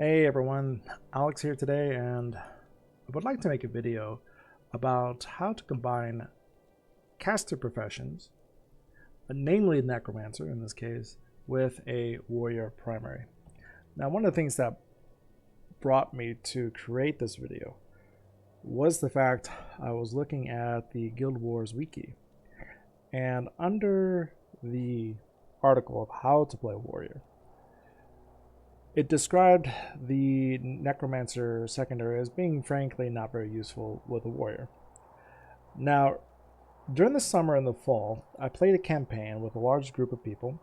Hey everyone, Alex here today, and I would like to make a video about how to combine caster professions, namely necromancer in this case, with a warrior primary. Now, one of the things that brought me to create this video was the fact I was looking at the Guild Wars wiki, and under the article of how to play warrior, it described the necromancer secondary as being frankly not very useful with a warrior. Now, during the summer and the fall, I played a campaign with a large group of people,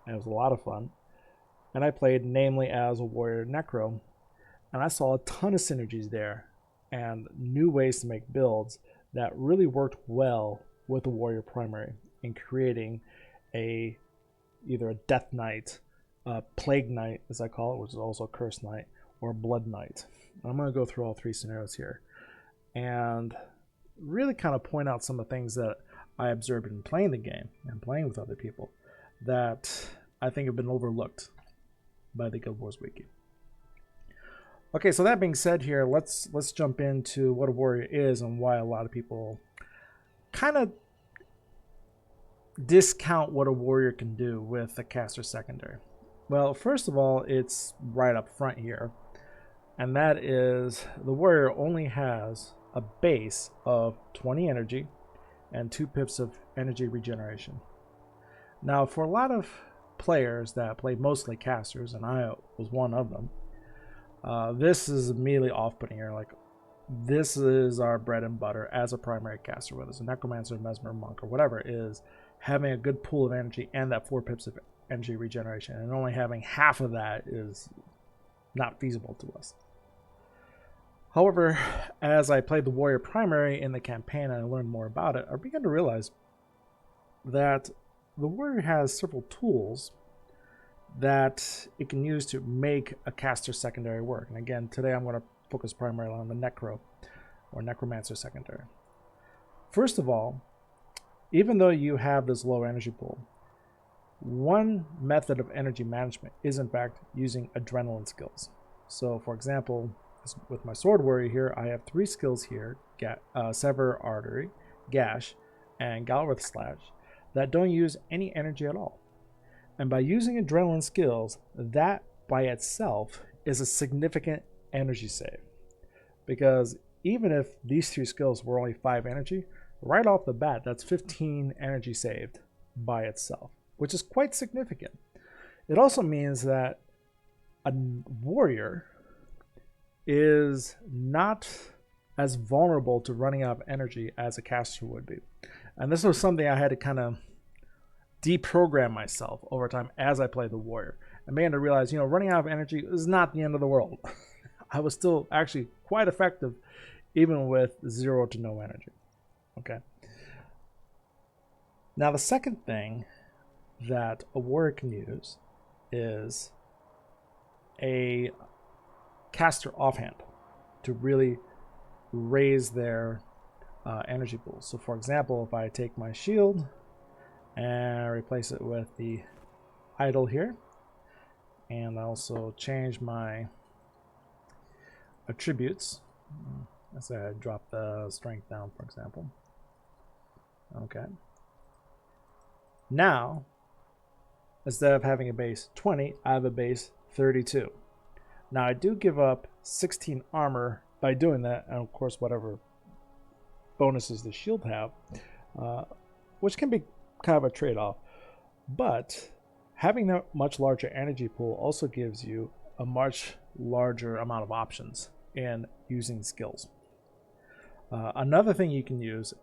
and it was a lot of fun. And I played namely as a warrior necro, and I saw a ton of synergies there and new ways to make builds that really worked well with the warrior primary in creating either a death knight, plague knight as I call it, which is also a curse knight, or blood knight. I'm going to go through all three scenarios here and really kind of point out some of the things that I observed in playing the game and playing with other people that I think have been overlooked by the Guild Wars wiki. Okay, so that being said here, let's jump into what a warrior is and why a lot of people kind of discount what a warrior can do with a caster secondary. Well, first of all, it's right up front here, and that is the warrior only has a base of 20 energy and 2 pips of energy regeneration. Now, for a lot of players that play mostly casters, and I was one of them, this is immediately off-putting here. Like, this is our bread and butter as a primary caster, whether it's a necromancer, mesmer, monk, or whatever it is, having a good pool of energy and that 4 pips of energy regeneration, and only having half of that is not feasible to us. However, as I played the warrior primary in the campaign and I learned more about it, I began to realize that the warrior has several tools that it can use to make a caster secondary work. And again, today I'm going to focus primarily on the necro or necromancer secondary. First of all, even though you have this low energy pool, one method of energy management is in fact using adrenaline skills. So for example, with my sword warrior here, I have 3 skills here: Sever Artery, Gash, and Galworth Slash, that don't use any energy at all. And by using adrenaline skills, that by itself is a significant energy save. Because even if these 3 skills were only 5 energy, right off the bat, that's 15 energy saved by itself, which is quite significant. It also means that a warrior is not as vulnerable to running out of energy as a caster would be. And this was something I had to kind of deprogram myself over time as I played the warrior. I began to realize, running out of energy is not the end of the world. I was still actually quite effective even with 0 to no energy. Okay. Now the second thing that a warrior can use is a caster offhand to really raise their energy pools. So for example, if I take my shield and replace it with the idol here, and I also change my attributes. Let's say I drop the strength down, for example. Okay. Now, instead of having a base 20, I have a base 32. Now I do give up 16 armor by doing that, and of course whatever bonuses the shield have, which can be kind of a trade-off. But having that much larger energy pool also gives you a much larger amount of options in using skills. Another thing you can use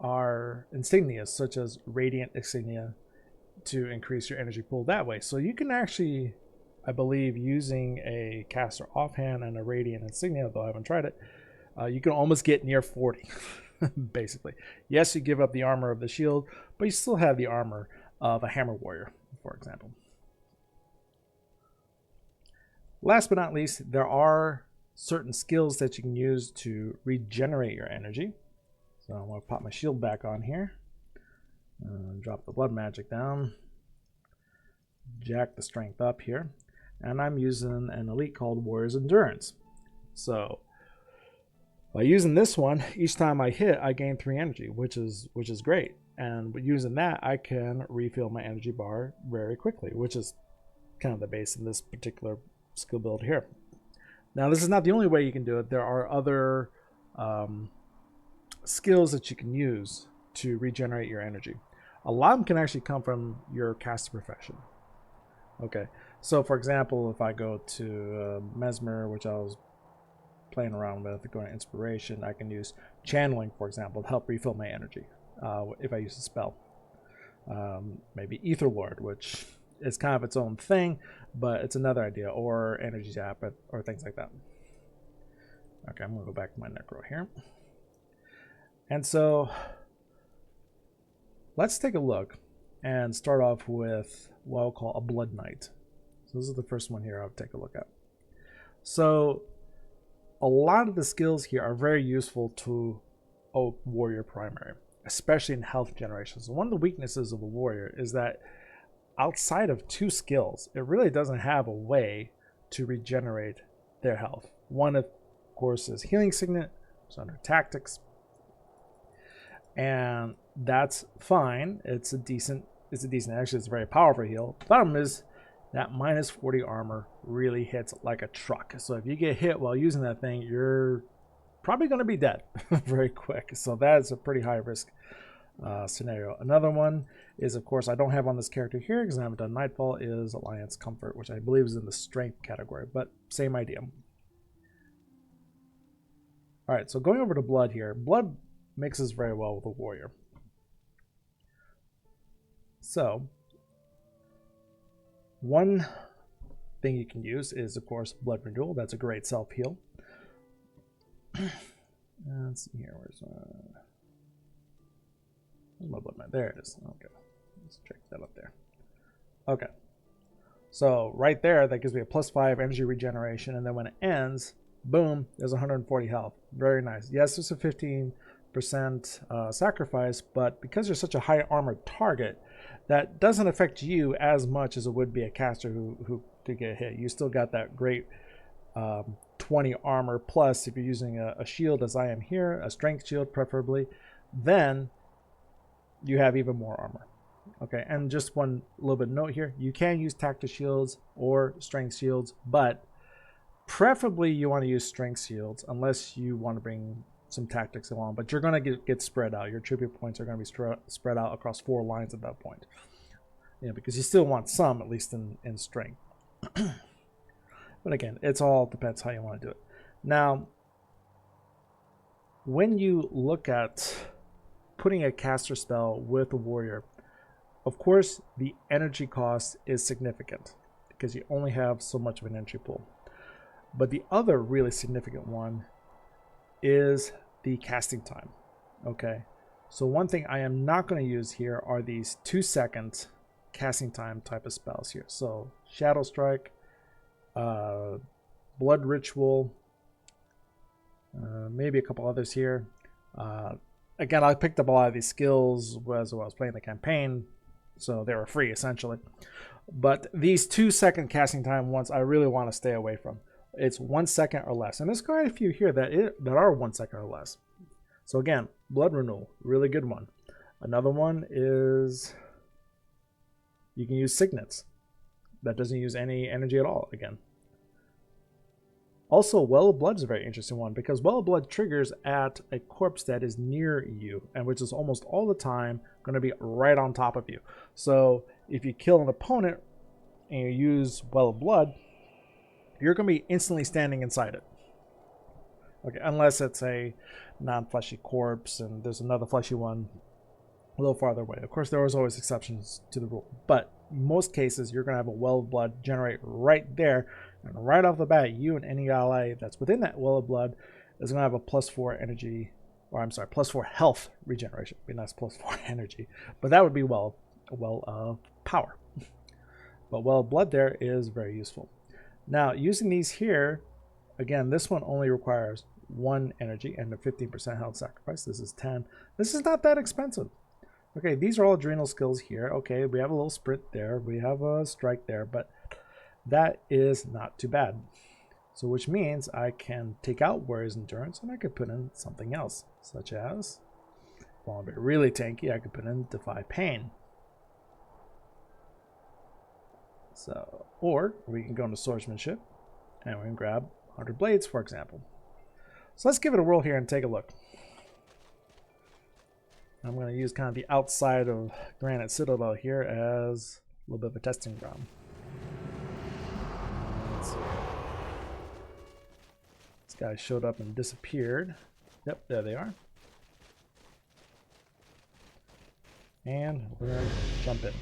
are insignias, such as radiant insignia, to increase your energy pool that way. So you can actually, I believe, using a caster offhand and a radiant insignia, though I haven't tried it, you can almost get near 40 basically. Yes, you give up the armor of the shield, but you still have the armor of a hammer warrior, for example. Last but not least, there are certain skills that you can use to regenerate your energy. So I'm going to pop my shield back on here, drop the blood magic down, jack the strength up here, and I'm using an elite called Warrior's Endurance. So by using this one, each time I hit, I gain 3 energy, which is great. And using that, I can refill my energy bar very quickly, which is kind of the base in this particular skill build here. Now, this is not the only way you can do it. There are other skills that you can use to regenerate your energy. A lot of them can actually come from your caster profession. Okay, so for example, if I go to Mesmer, which I was playing around with, going to Inspiration, I can use Channeling, for example, to help refill my energy if I use a spell. Maybe Ether Lord, which is kind of its own thing, but it's another idea, or Energy Zap, or things like that. Okay, I'm going to go back to my Necro here. And so let's take a look and start off with what I'll call a Blood Knight. So this is the first one here I'll take a look at. So a lot of the skills here are very useful to a warrior primary, especially in health generation. So one of the weaknesses of a warrior is that outside of 2 skills, it really doesn't have a way to regenerate their health. One, of course, is Healing Signet, it's under Tactics, and that's fine. It's a decent, actually it's a very powerful heal. The problem is that minus 40 armor really hits like a truck. So if you get hit while using that thing, you're probably going to be dead very quick. So that's a pretty high risk scenario. Another one is, of course, I don't have on this character here because I haven't done Nightfall, is Alliance Comfort, which I believe is in the strength category, but same idea. All right, so going over to Blood here, Blood mixes very well with a warrior. So one thing you can use is, of course, Blood Renewal. That's a great self-heal. Let's see here. Where's my Blood Knight? There it is. Okay. Let's check that up there. Okay. So right there, that gives me a +5 energy regeneration. And then when it ends, boom, there's 140 health. Very nice. Yes, there's a 15% sacrifice, but because you're such a high armored target, that doesn't affect you as much as it would be a caster who could get hit. You still got that great 20 armor, plus if you're using a shield as I am here, a strength shield preferably, then you have even more armor. Okay, and just one little bit of note here, you can use tactic shields or strength shields, but preferably you want to use strength shields unless you want to bring some tactics along, but you're going to get spread out. Your tribute points are going to be spread out across 4 lines at that point, because you still want some, at least in strength. But again, it's all depends how you want to do it. Now, when you look at putting a caster spell with a warrior, of course the energy cost is significant because you only have so much of an entry pool. But the other really significant one is the casting time. Okay, so one thing I am not going to use here are these 2-second casting time type of spells here. So Shadow Strike, Blood Ritual, maybe a couple others here. Again, I picked up a lot of these skills as I was playing the campaign, so they were free essentially. But these 2-second casting time ones I really want to stay away from. It's 1 second or less, and there's quite a few here that are 1 second or less. So again, Blood Renewal, really good one. Another one is you can use Signets. That doesn't use any energy at all again. Also, Well of Blood is a very interesting one because Well of Blood triggers at a corpse that is near you, and which is almost all the time going to be right on top of you. So if you kill an opponent and you use Well of Blood, you're going to be instantly standing inside it. Okay, unless it's a non-fleshy corpse and there's another fleshy one a little farther away. Of course, there is always exceptions to the rule, but in most cases, you're going to have a Well of Blood generate right there, and right off the bat, you and any ally that's within that Well of Blood is going to have a +4 energy, or I'm sorry, +4 health regeneration. It'd be nice +4 energy, but that would be well of power. But Well of Blood there is very useful. Now, using these here, again, this one only requires 1 energy and a 15% health sacrifice. This is 10. This is not that expensive. Okay, these are all adrenal skills here. Okay, we have a little sprint there. We have a strike there, but That is not too bad. So which means I can take out Warrior's Endurance and I could put in something else, such as, if I want to be really tanky, I could put in Defy Pain. So, or we can go into Swordsmanship and we can grab 100 Blades, for example. So let's give it a whirl here and take a look. I'm going to use kind of the outside of Granite Citadel here as a little bit of a testing ground. Let's see. This guy showed up and disappeared. Yep, there they are. And we're going to jump in.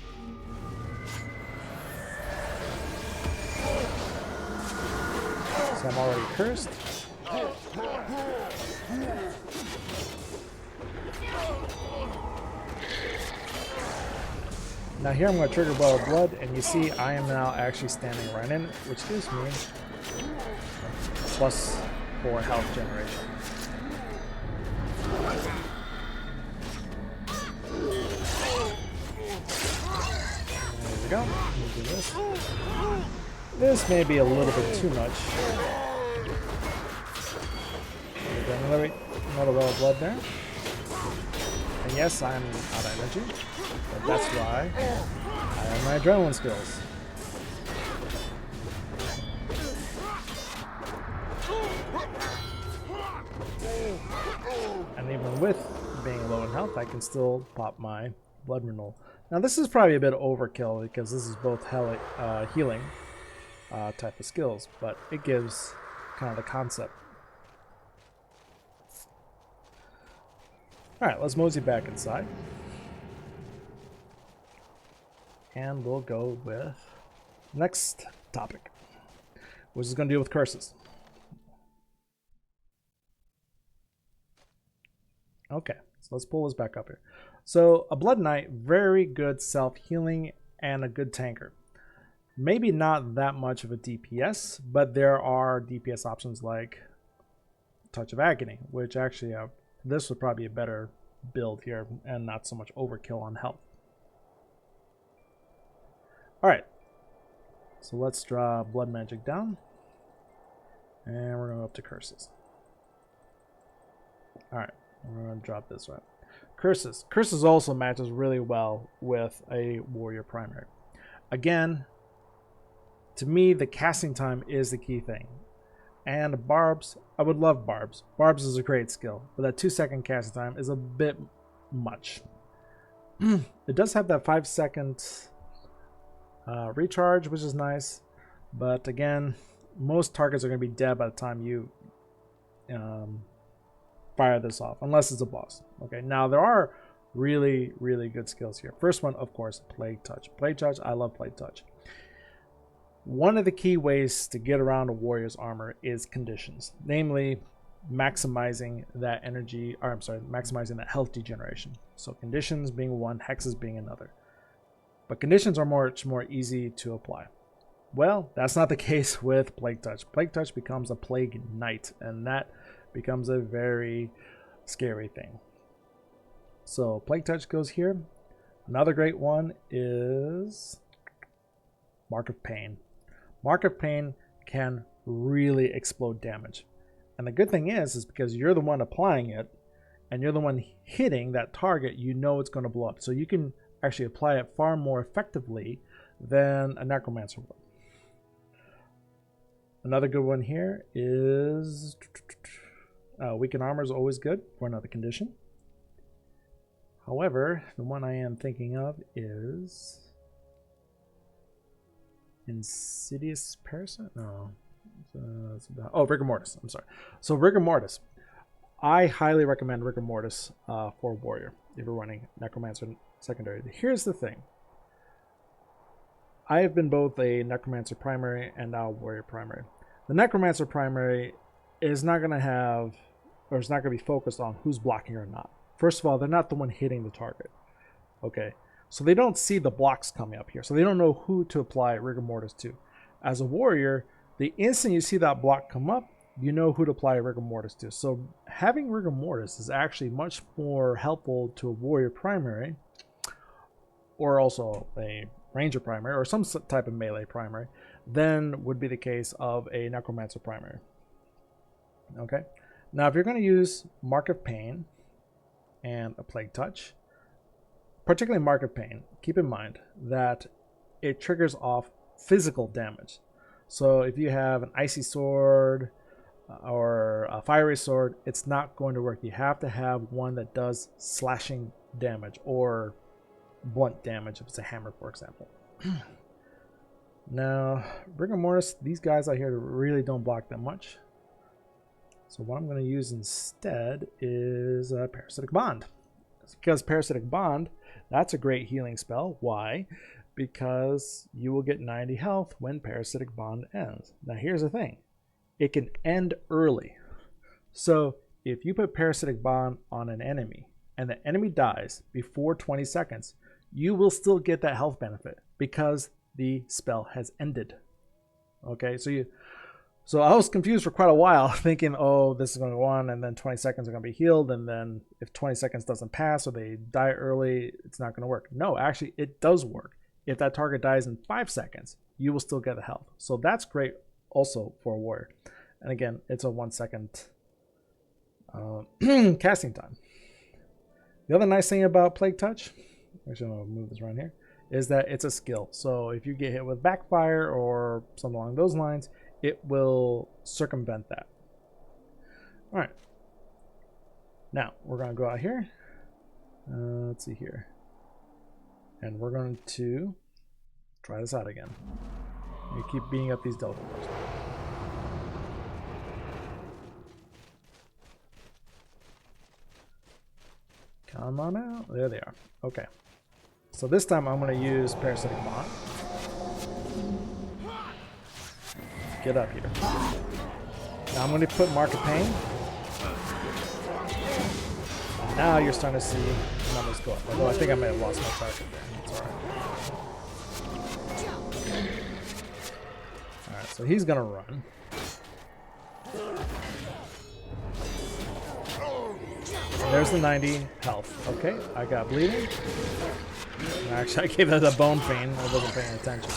So I'm already cursed. Now here I'm going to trigger Well of Blood, and you see I am now actually standing right in it, which gives me +4 health generation. There we go. Let me do this. This may be a little bit too much. Another Well of Blood there. And yes, I'm out of energy, but that's why I have my adrenaline skills. And even with being low in health, I can still pop my blood renewal. Now this is probably a bit overkill because this is both healing type of skills, but it gives kind of the concept. Alright, let's mosey back inside. And we'll go with next topic, which is going to deal with curses. Okay, so let's pull this back up here. So a Blood Knight, very good self-healing and a good tanker. Maybe not that much of a DPS, but there are DPS options like Touch of Agony, which actually this would probably be a better build here and not so much overkill on health. Alright, so let's draw Blood Magic down, and we're going to go up to Curses. Alright, we're going to drop this right. Curses. Curses also matches really well with a Warrior Primary. Again, to me, the casting time is the key thing. And Barbs, I would love Barbs. Barbs is a great skill, but that 2-second casting time is a bit much. It does have that 5-second recharge, which is nice, but again, most targets are going to be dead by the time you fire this off, unless it's a boss. Okay, now there are really, really good skills here. First one, of course, Plague Touch. Plague Touch, I love Plague Touch. One of the key ways to get around a warrior's armor is conditions, namely maximizing that energy, or I'm sorry, maximizing that health degeneration. So conditions being one, hexes being another. But conditions are much more easy to apply. Well, that's not the case with Plague Touch. Plague Touch becomes a Plague Knight, and that becomes a very scary thing. So Plague Touch goes here. Another great one is Mark of Pain. Mark of Pain can really explode damage. And the good thing is because you're the one applying it and you're the one hitting that target, you know it's going to blow up. So you can actually apply it far more effectively than a Necromancer would. Another good one here is Weaken Armor is always good for another condition. However, the one I am thinking of is Insidious Parasite? No. Rigor Mortis. I'm sorry. So Rigor Mortis. I highly recommend Rigor Mortis for Warrior if you're running Necromancer secondary. Here's the thing. I have been both a Necromancer primary and now Warrior primary. The Necromancer primary is not going to have, or it's not going to be focused on who's blocking or not. First of all, they're not the one hitting the target. Okay. So they don't see the blocks coming up here. So they don't know who to apply Rigor Mortis to. As a warrior, the instant you see that block come up, you know who to apply Rigor Mortis to. So having Rigor Mortis is actually much more helpful to a warrior primary, or also a ranger primary, or some type of melee primary, than would be the case of a Necromancer primary. Okay, now if you're going to use Mark of Pain and a Plague Touch, particularly Mark of Pain, keep in mind that it triggers off physical damage. So if you have an Icy Sword or a Fiery Sword, it's not going to work. You have to have one that does slashing damage or blunt damage if it's a hammer, for example. Now, Rigor Mortis, these guys out here really don't block that much. So what I'm going to use instead is a Parasitic Bond. Because Parasitic Bond, that's a great healing spell. Why? Because you will get 90 health when Parasitic Bond ends. Now here's the thing. It can end early. So if you put Parasitic Bond on an enemy and the enemy dies before 20 seconds, you will still get that health benefit because the spell has ended. Okay, so I was confused for quite a while thinking, oh, this is going to go on and then 20 seconds are going to be healed, and then if 20 seconds doesn't pass or they die early, it's not going to work. No, actually it does work. If that target dies in 5 seconds, you will still get the health. So that's great also for a warrior. And again, it's a 1 second casting time. The other nice thing about Plague Touch, actually I'm going to move this around here, is that it's a skill. So if you get hit with Backfire or something along those lines, it will circumvent that. All right. Now we're going to go out here. Let's see here. And we're going to try this out again. You keep beating up these Delta Wars. Come on out. There they are. Okay. So this time I'm going to use Parasitic Bond. Get up here. Now I'm going to put Mark of Pain. And now you're starting to see the numbers go up. Although I think I may have lost my target there. That's alright. Alright, so he's going to run. And there's the 90 health. Okay, I got bleeding. Actually, I gave that a bone fiend. I wasn't paying attention.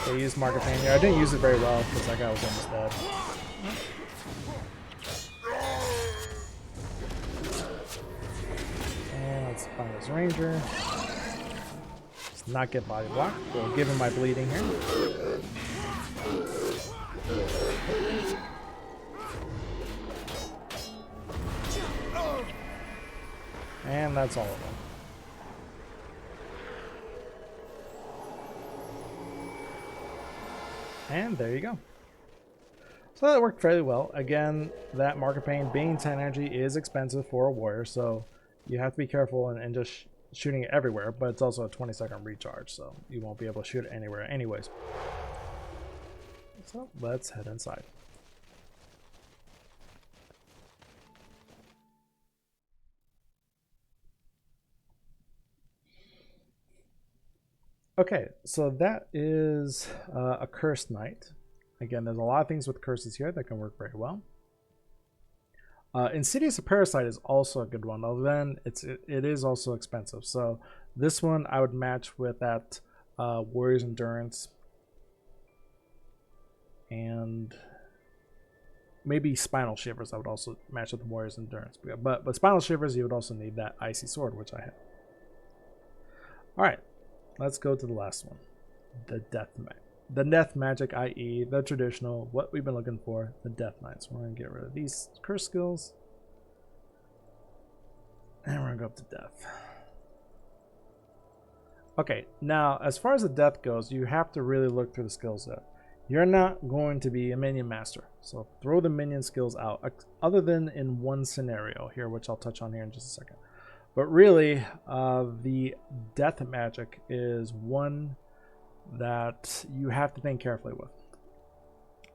I used Mark of Pain here. I didn't use it very well because that guy was almost dead. And let's find this ranger. Let's not get body blocked. We'll give him my bleeding here. And that's all of them. And there you go. So that worked fairly well. Again, that Mark of Pain being 10 energy is expensive for a warrior, so you have to be careful and just shooting it everywhere, but it's also a 20-second recharge, so you won't be able to shoot it anywhere anyways. So let's head inside. Okay, so that is a Cursed Knight. Again, there's a lot of things with curses here that can work very well. Insidious Parasite is also a good one, although then it is also expensive. So this one I would match with that Warrior's Endurance, and maybe Spinal Shivers I would also match with the Warrior's Endurance. But Spinal Shivers, you would also need that Icy Sword, which I have. Alright, let's go to the last one. The Death Magic, i.e. the traditional, what we've been looking for, the Death Knights. We're going to get rid of these curse skills. And we're going to go up to Death. Okay, now as far as the Death goes, you have to really look through the skills there. You're not going to be a minion master, so throw the minion skills out, other than in one scenario here, which I'll touch on here in just a second. But really, the Death Magic is one that you have to think carefully with.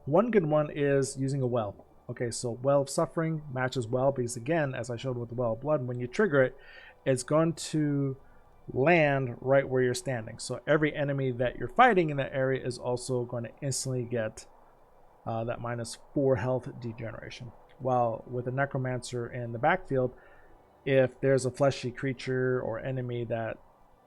One good one is using a Well. Okay, so Well of Suffering matches well because, again, as I showed with the Well of Blood, when you trigger it, it's going to land right where you're standing. So every enemy that you're fighting in that area is also going to instantly get that -4 health degeneration. While with a Necromancer in the backfield, if there's a fleshy creature or enemy that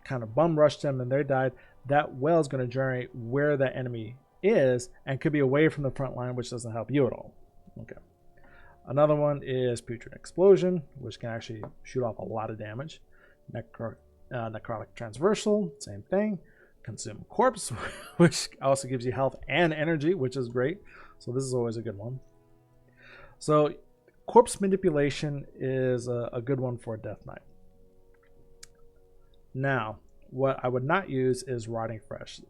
kind of bum rushed them and they died, that well is going to generate where that enemy is and could be away from the front line, which doesn't help you at all. Okay. Another one is Putrid Explosion, which can actually shoot off a lot of damage. Necrotic Transversal, same thing. Consume Corpse, which also gives you health and energy, which is great. So this is always a good one. So Corpse Manipulation is a good one for Death Knight. Now, what I would not use is Rotting Flesh.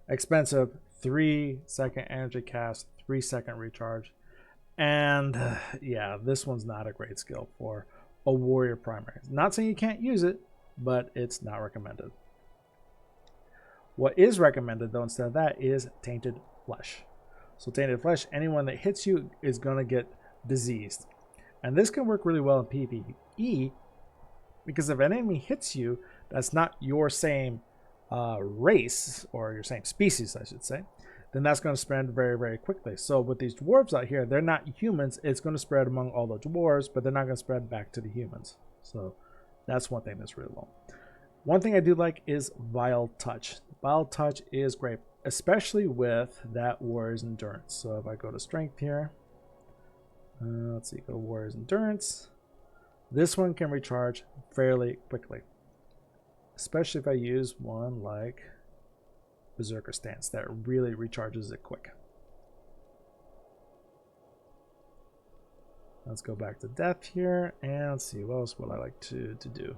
Expensive, 3-second energy cast, 3-second recharge. And yeah, this one's not a great skill for a warrior primary. Not saying you can't use it, but it's not recommended. What is recommended though instead of that is Tainted Flesh. So Tainted Flesh, anyone that hits you is going to get diseased. And this can work really well in PvE because if an enemy hits you that's not your same race or your same species, I should say, then that's going to spread very, very quickly. So with these dwarves out here, they're not humans. It's going to spread among all the dwarves, but they're not going to spread back to the humans. So that's one thing that's really well. One thing I do like is Vile Touch. Vile Touch is great, especially with that Warrior's Endurance. So if I go to Strength here, let's see, go to Warrior's Endurance. This one can recharge fairly quickly, especially if I use one like Berserker Stance that really recharges it quick. Let's go back to Death here and let's see what else would I like to do.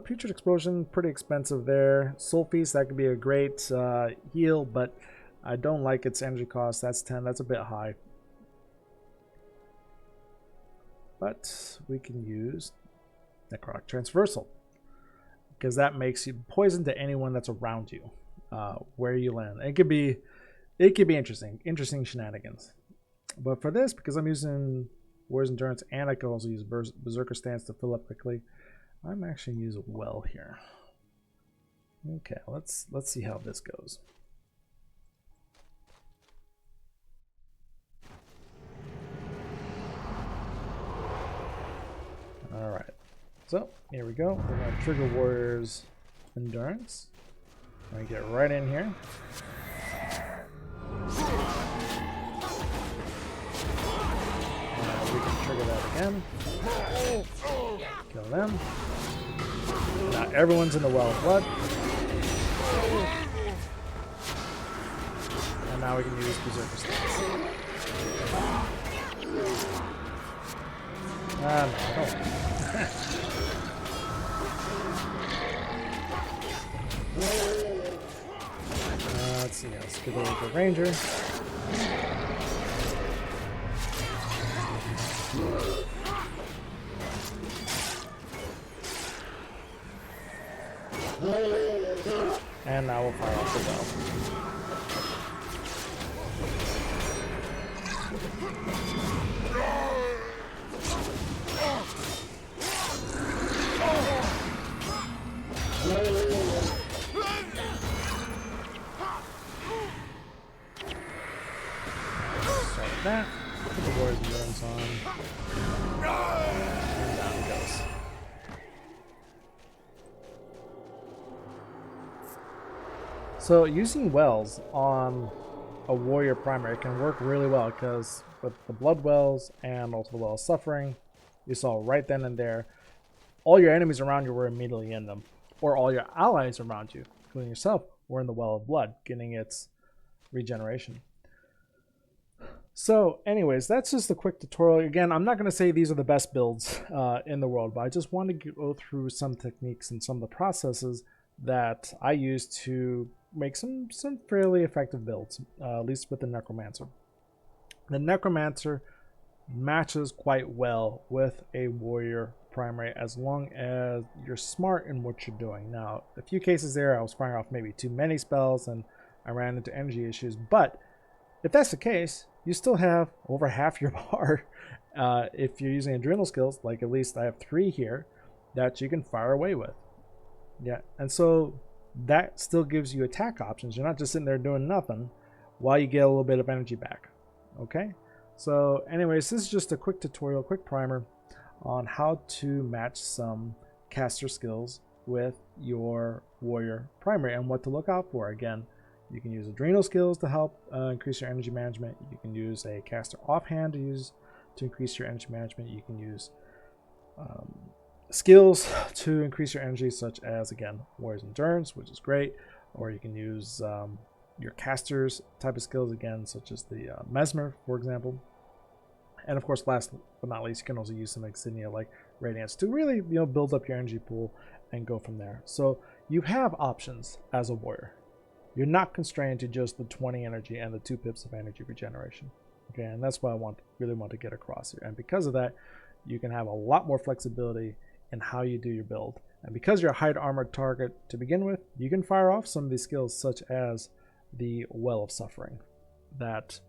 Putrid Explosion, pretty expensive there. Soul Feast, that could be a great heal, but I don't like its energy cost. That's 10, that's a bit high. But we can use Necrotic Transversal, because that makes you poison to anyone that's around you, where you land. It could be interesting shenanigans. But for this, because I'm using Warrior's Endurance and I can also use Berserker Stance to fill up quickly, I'm actually use a well here. Okay, let's see how this goes. All right. So here we go. We're going to trigger Warrior's Endurance. I'm going to get right in here. We can trigger that again. Kill them. Now everyone's in the Well of Blood. And now we can use Berserker Stance. No. Let's see, let's get over the Ranger. And now we'll fire off the well. Start with that. Put the Warrior's Endurance on. And down it goes. So using wells on a warrior primary can work really well because with the blood wells and also the well of suffering, you saw right then and there, all your enemies around you were immediately in them, or all your allies around you, including yourself, were in the well of blood, getting its regeneration. So anyways, that's just a quick tutorial. Again, I'm not going to say these are the best builds in the world, but I just wanted to go through some techniques and some of the processes that I use to make some fairly effective builds, at least with the Necromancer. The Necromancer matches quite well with a warrior primary as long as you're smart in what you're doing. Now, a few cases there, I was firing off maybe too many spells and I ran into energy issues, but if that's the case, you still have over half your bar if you're using adrenal skills, like at least I have 3 here that you can fire away with. Yeah, and so that still gives you attack options. You're not just sitting there doing nothing while you get a little bit of energy back. Okay, so anyways, this is just a quick tutorial, quick primer on how to match some caster skills with your warrior primary and what to look out for. Again, you can use adrenal skills to help increase your energy management. You can use a caster offhand to increase your energy management. You can use skills to increase your energy, such as, again, warrior's endurance, which is great, or you can use your caster's type of skills, again, such as the mesmer, for example. And of course, last but not least, you can also use some insignia like radiance to really, build up your energy pool and go from there. So you have options as a warrior. You're not constrained to just the 20 energy and the 2 pips of energy regeneration. Okay, and that's what I really want to get across here. And because of that, you can have a lot more flexibility in how you do your build. And because you're a high armored target to begin with, you can fire off some of these skills, such as the Well of Suffering, that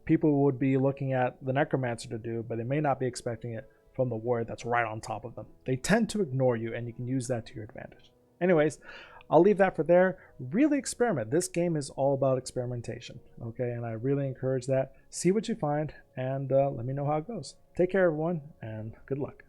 people would be looking at the Necromancer to do, but they may not be expecting it from the warrior that's right on top of them. They tend to ignore you, and you can use that to your advantage. Anyways, I'll leave that for there. Really experiment. This game is all about experimentation, okay? And I really encourage that. See what you find, and let me know how it goes. Take care, everyone, and good luck.